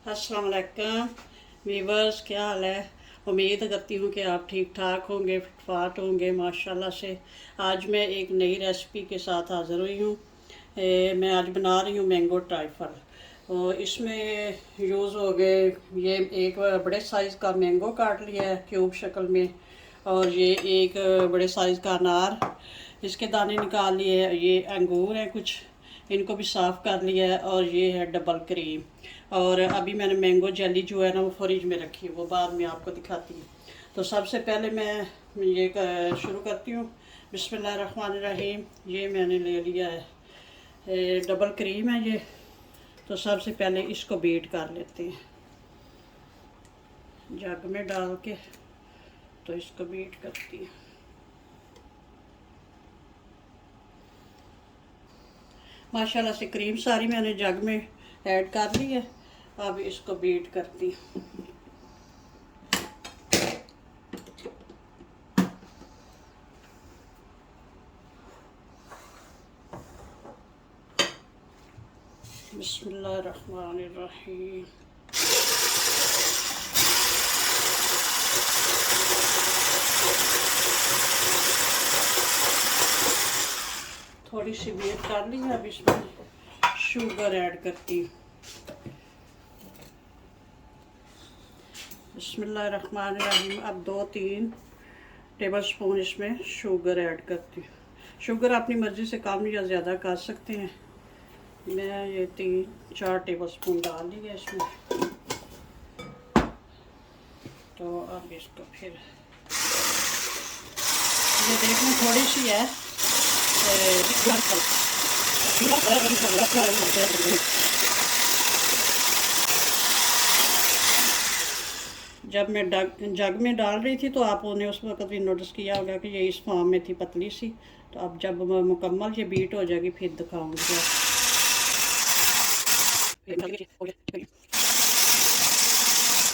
अस्सलाम वालेकुम वीवर्स, क्या हाल है। उम्मीद करती हूँ कि आप ठीक ठाक होंगे, फिटफाट होंगे माशाल्लाह से। आज मैं एक नई रेसिपी के साथ हाज़िर हुई हूँ। मैं आज बना रही हूँ मैंगो ट्राइफल। और इसमें यूज़ हो गए, ये एक बड़े साइज़ का मैंगो काट लिया है क्यूब शक्ल में, और ये एक बड़े साइज़ का अनार, इसके दाने निकाल लिए हैं। ये अंगूर हैं कुछ, इनको भी साफ़ कर लिया है। और ये है डबल क्रीम। और अभी मैंने मैंगो जेली जो है ना वो फ्रिज में रखी है, वो बाद में आपको दिखाती हूँ। तो सबसे पहले मैं ये शुरू करती हूँ। बिस्मिल्लाहिर्रहमानिर्रहीम। ये मैंने ले लिया है डबल क्रीम है ये। तो सबसे पहले इसको बीट कर लेते हैं जग में डाल के। तो इसको बीट करती हूँ। माशाल्लाह से क्रीम सारी मैंने जग में ऐड कर ली है। अब इसको बीट करती हूँ। बिस्मिल्लाहिर्रहमानिर्रहीम। थोड़ी सी बीट कर ली है। अब इसमें शुगर ऐड करती हूँ। बिस्मिल्लाहिर्रहमानिर्रहीम। अब 2-3 टेबल स्पून इसमें शुगर ऐड करती हूँ। शुगर अपनी मर्ज़ी से कम या ज़्यादा कर सकते हैं। मैं ये 3-4 टेबल स्पून डाल दी है इसमें। तो अब इसको फिर ये देखने थोड़ी सी है। जब मैं जग में डाल रही थी तो आपने उस वक्त भी नोटिस किया होगा कि ये इस फॉर्म में थी, पतली सी। तो अब जब मुकम्मल ये बीट हो जाएगी फिर दिखाऊंगी।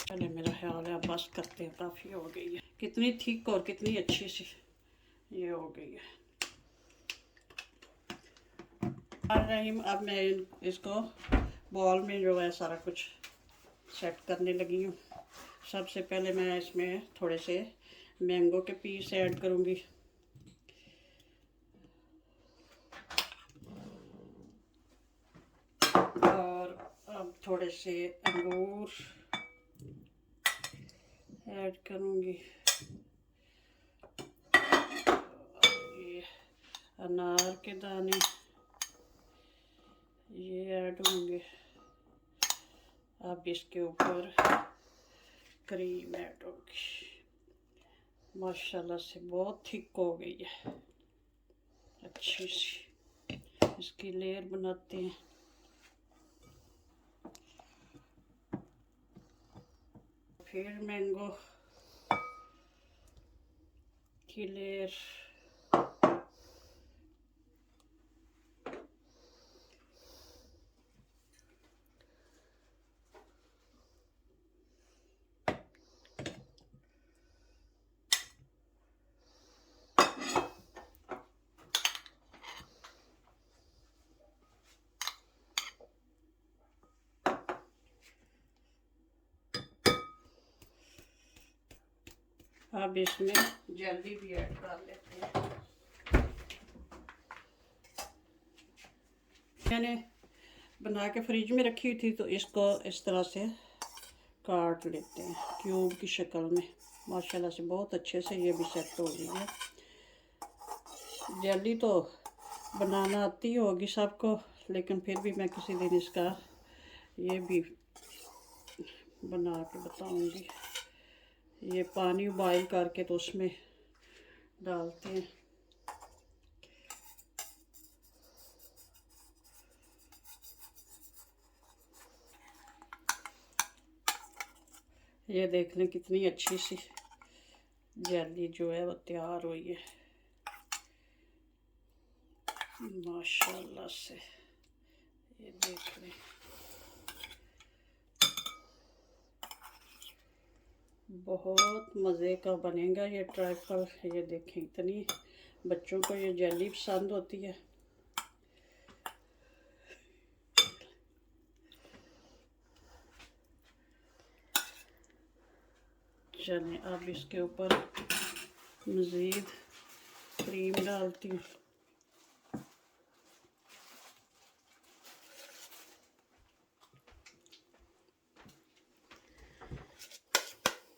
चले, मेरा ख्याल है अब बस करते हैं, काफ़ी हो गई है। कितनी थिक और कितनी अच्छी सी ये हो गई है। अब मैं इसको बॉल में जो है सारा कुछ सेट करने लगी हूँ। सबसे पहले मैं इसमें थोड़े से मैंगो के पीस ऐड करूँगी। और अब थोड़े से अंगूर ऐड करूँगी। ये अनार के दाने ये ऐड होंगे। अब इसके ऊपर क्रीम ऐड होगी। माशाल्लाह से बहुत थिक हो गई है, अच्छी सी। इसकी लेयर बनाते हैं। फिर मैंगो की लेयर। अब इसमें जल्दी भी ऐड कर लेते हैं। मैंने बना के फ्रिज में रखी हुई थी, तो इसको इस तरह से काट लेते हैं क्यूब की शक्ल में। माशाल्लाह से बहुत अच्छे से ये भी सेट हो गई है। जल्दी तो बनाना आती होगी सबको, लेकिन फिर भी मैं किसी दिन इसका ये भी बना के बताऊंगी। ये पानी उबाइल करके तो उसमें डालते हैं। ये देख लें कितनी अच्छी सी जेली जो है वो तैयार हुई है माशाल्लाह से। ये देख लें, बहुत मज़े का बनेगा ये ट्राइफल। ये देखें, इतनी बच्चों को ये जेली पसंद होती है। चलें अब इसके ऊपर मज़ीद क्रीम डालती हूँ।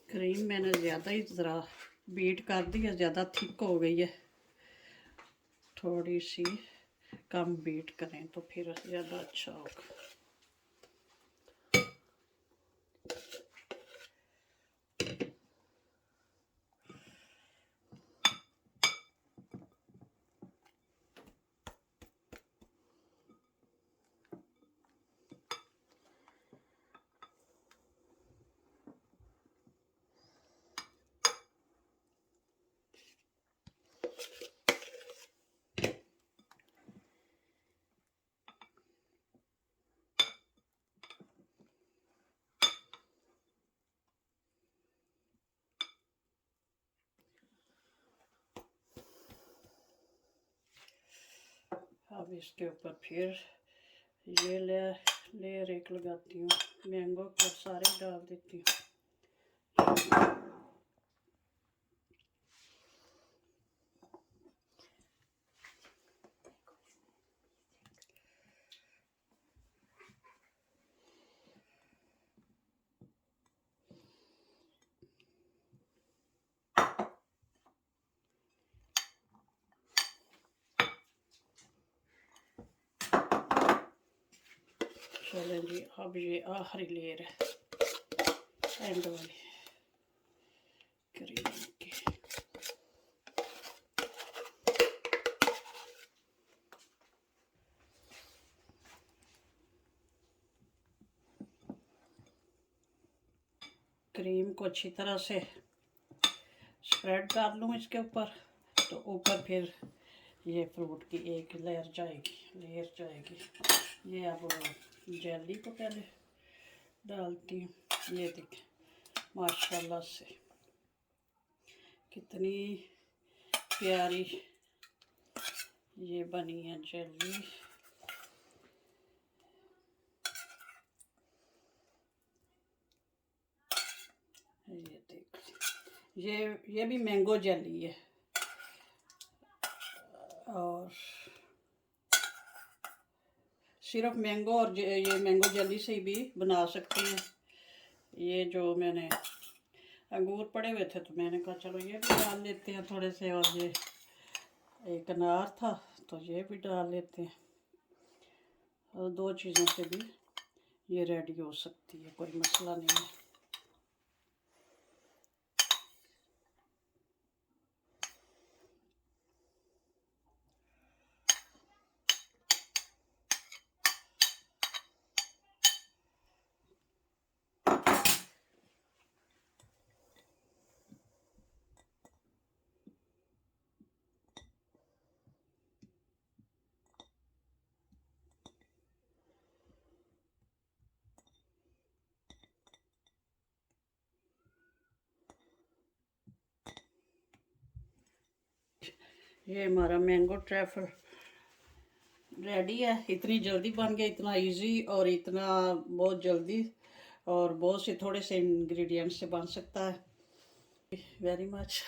क्रीम मैंने ज़्यादा ही ज़रा बीट कर दी है, ज़्यादा थिक हो गई है। थोड़ी सी कम बीट करें तो फिर ज़्यादा अच्छा होगा। अब इसके ऊपर फिर ये लेयर एक लगाती हूँ, मैंगो पर सारे डाल देती हूँ। चलें जी, अब ये आखिरी लेयर है एंड वाली क्रीम की। क्रीम को अच्छी तरह से स्प्रेड कर लूँ इसके ऊपर, तो ऊपर फिर ये फ्रूट की एक लेयर जाएगी। ये अब जेली को पहले डालती हूँ। ये देखिए माशाल्लाह से कितनी प्यारी ये बनी है जेली। ये देखिए ये भी मैंगो जेली है और सिर्फ मैंगो और ये मैंगो जेली से भी बना सकते हैं। ये जो मैंने अंगूर पड़े हुए थे तो मैंने कहा चलो ये भी डाल लेते हैं थोड़े से, और ये एक अनार था तो ये भी डाल लेते हैं। और दो चीज़ों से भी ये रेडी हो सकती है, कोई मसला नहीं है। ये हमारा मैंगो ट्रैफल रेडी है। इतनी जल्दी बन गया, इतना इजी और इतना बहुत जल्दी और बहुत से थोड़े से इंग्रेडिएंट्स से बन सकता है। Very much.